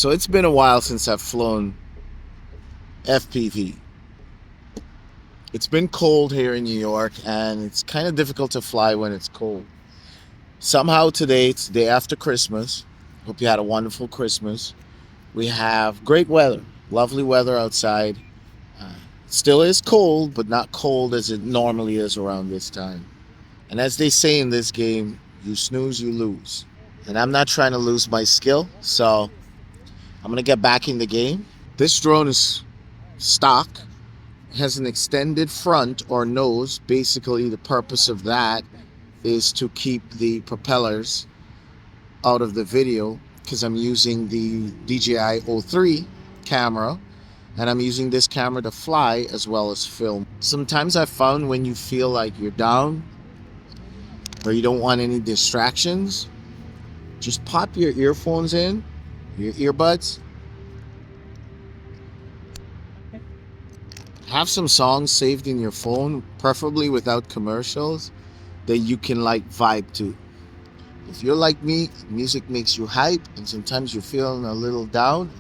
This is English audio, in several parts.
So it's been a while since I've flown FPV. It's been cold here in New York, and it's kind of difficult to fly when it's cold. Somehow today, it's the day after Christmas. Hope you had a wonderful Christmas. We have great weather, lovely weather outside. Still is cold, but not cold as it normally is around this time. And as they say in this game, you snooze, you lose. And I'm not trying to lose my skill, so I'm going to get back in the game. This drone is stock. It has an extended front or nose. Basically, the purpose of that is to keep the propellers out of the video, because I'm using the DJI V2 camera, and I'm using this camera to fly as well as film. Sometimes I've found when you feel like you're down or you don't want any distractions, just pop your earphones in, your earbuds, have some songs saved in your phone, preferably without commercials, that you can like vibe to. If you're like me, music makes you hype, and sometimes you're feeling a little down,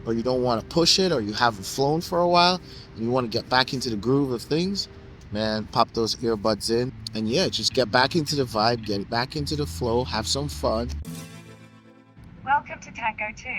or you don't want to push it, or you haven't flown for a while and you want to get back into the groove of things, man, pop those earbuds in, and yeah, just get back into the vibe, get back into the flow, have some fun. Welcome to Tango 2.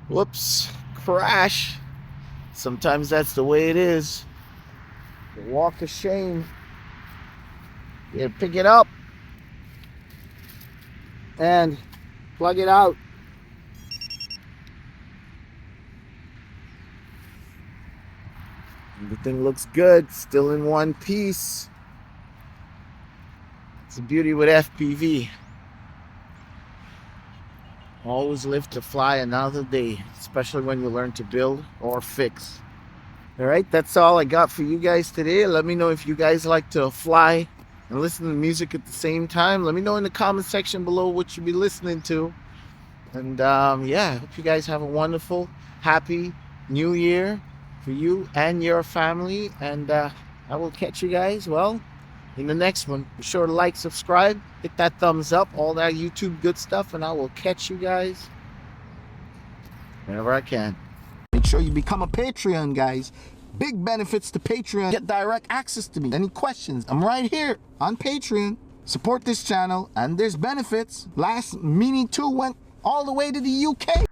Whoops, crash. Sometimes that's the way it is. The walk of shame. You pick it up and plug it out. Everything looks good, still in one piece. It's the beauty with FPV. Always live to fly another day, especially when you learn to build or fix. All right, that's all I got for you guys today. Let me know if you guys like to fly and listen to music at the same time. Let me know in the comment section below what you'll be listening to. And yeah, I hope you guys have a wonderful, happy new year for you and your family. And I will catch you guys, well, in the next one. Be sure to like, subscribe, hit that thumbs up, all that YouTube good stuff, and I will catch you guys whenever I can. Make sure you become a Patreon, guys. Big benefits to Patreon. Get direct access to me. Any questions? I'm right here on Patreon. Support this channel, and there's benefits. Last Mini 2 went all the way to the UK.